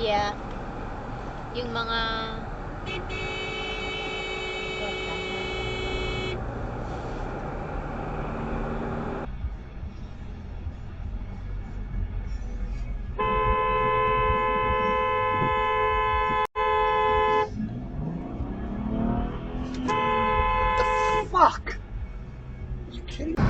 media, yung mga Fuck! Are you kidding me?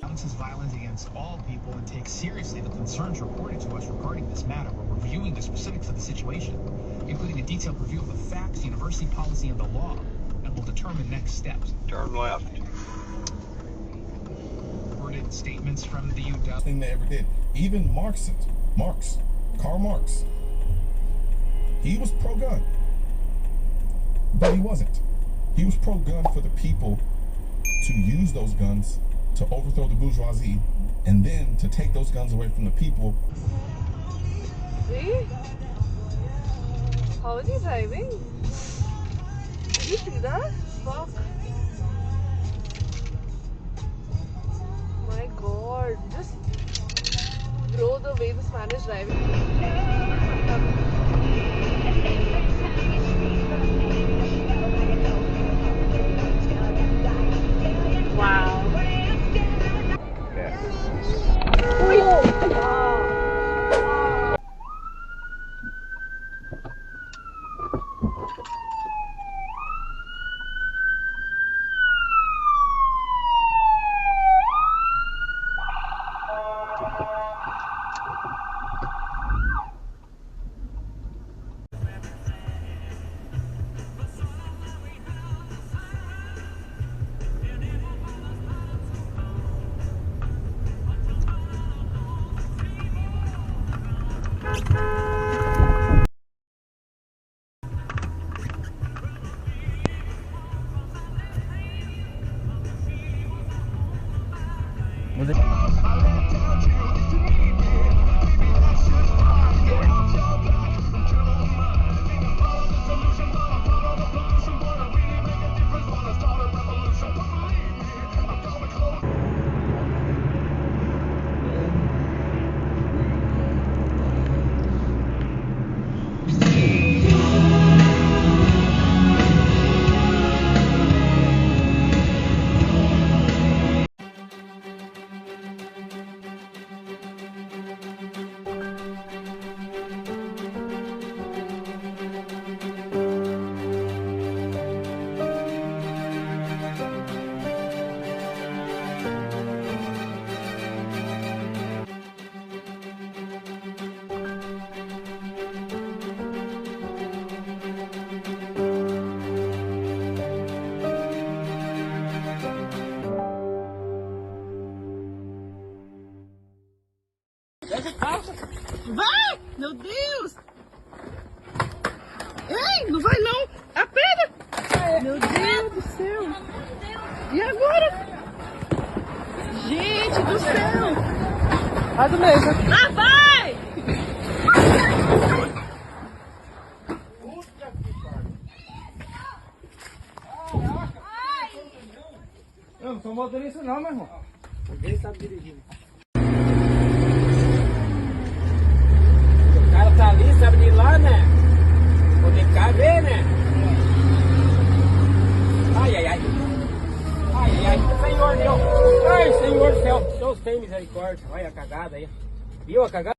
Balances violence against all people and takes seriously the concerns reported to us regarding this matter. We're reviewing the specifics of the situation, including a detailed review of the facts, university policy, and the law, and will determine next steps. Turn left. Worded statements from the UW. Thing they ever did. Even Karl Marx, he was pro-gun, but he wasn't. He was pro-gun for the people to use those guns to overthrow the bourgeoisie, and then to take those guns away from the people. See? How is he driving? Did you see that? Fuck. My god. Just bro, the way this man is driving. Wow. Vai! Meu Deus! Ei, não vai não! A pedra! Meu Deus do céu! E agora? Gente do céu! Vai do meio. Ah, vai! Eu não sou motorista não, meu irmão. Ninguém sabe dirigir. O cara tá ali, sabe de ir lá, né? Vou ter que caber, né? Ai, ai, ai. Ai, ai, ai. Senhor Deus. Ai, Senhor do céu. Deus tem misericórdia. Olha a cagada aí. Viu a cagada?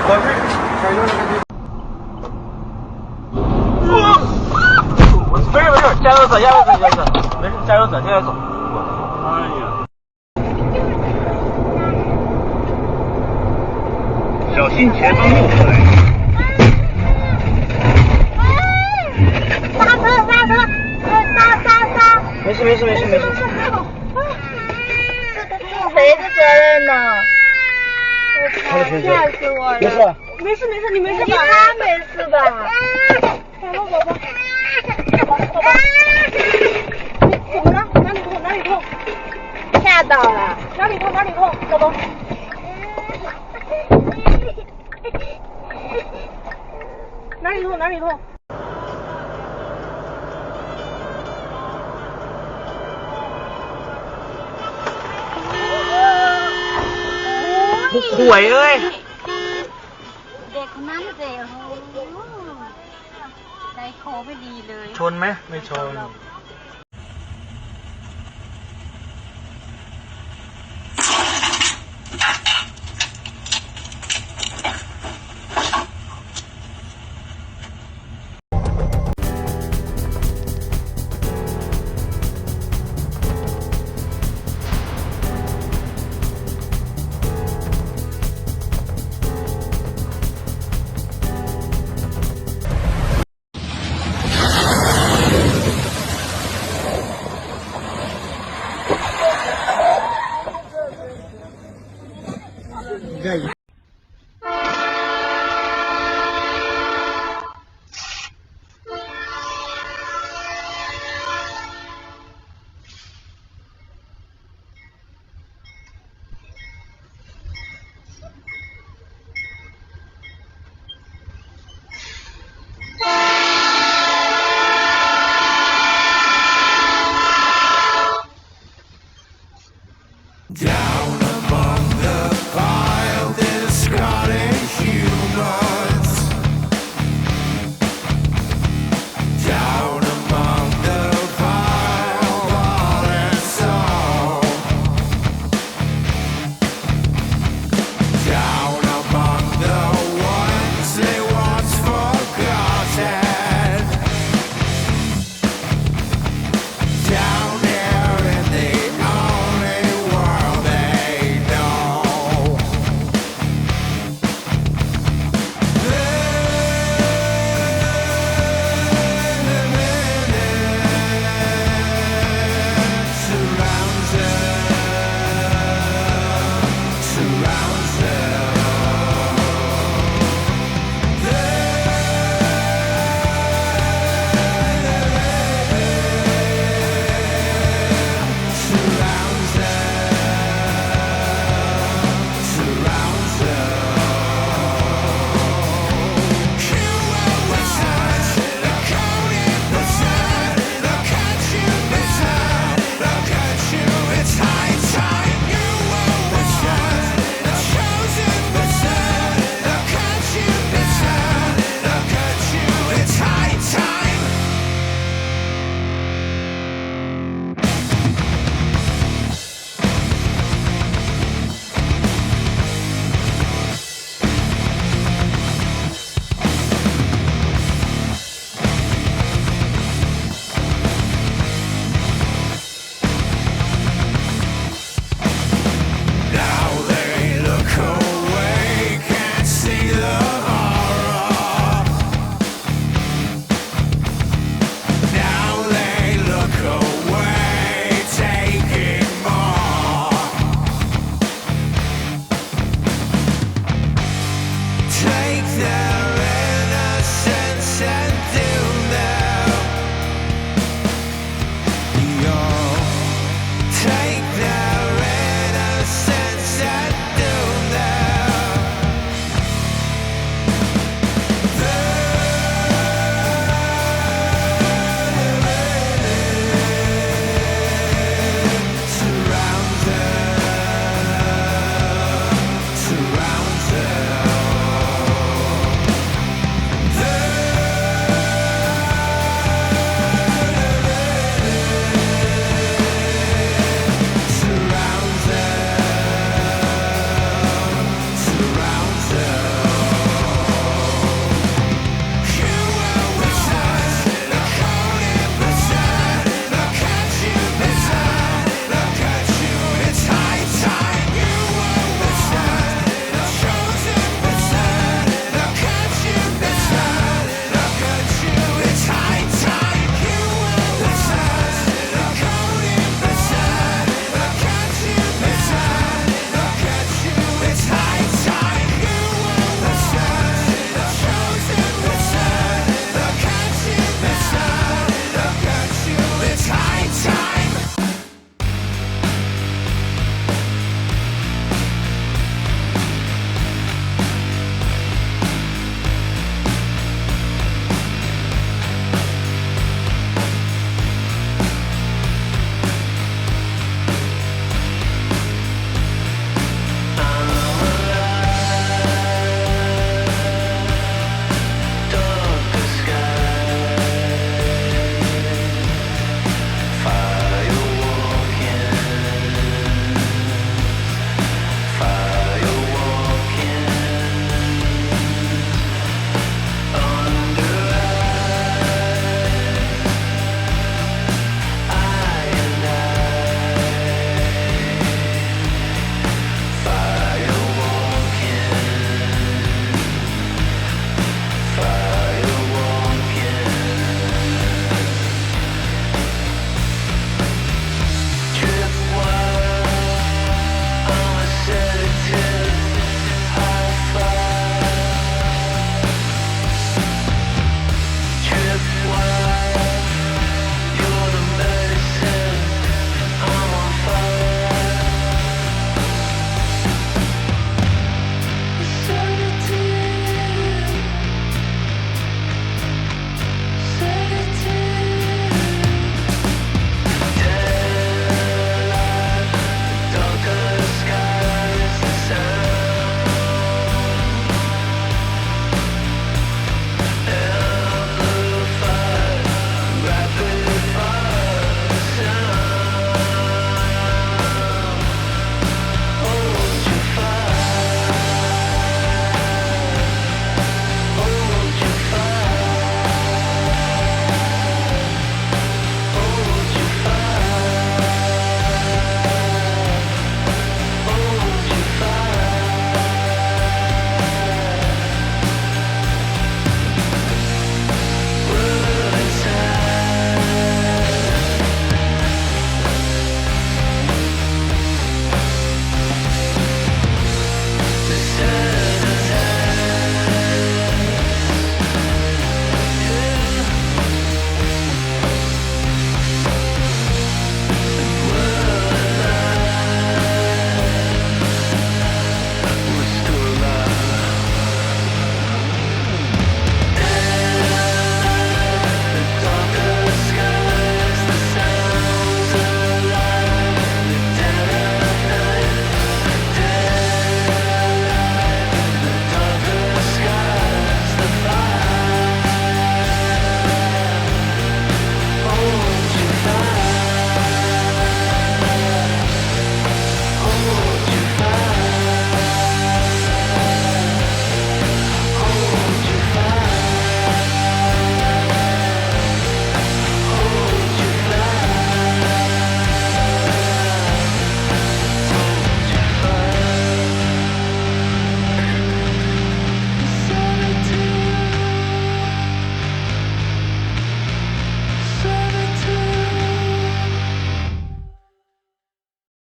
加油走，加油走，加油走，没事，加油走，加油走。哎呀！小心前方路口。刹车，刹车，刹！没事，没事，没事，没事。这是谁的责任呢？吓死我了！没事，没事，没事，你没事吧？他没事吧？宝宝，宝宝。怎么了？哪里痛？哪里痛？吓到了。哪里痛？哪里痛？宝宝。哪里痛？哪里痛？หวยเอ้ย เด็กคนนั้นเด็กใจคอไม่ดีเลย ชนไหมไม่ชน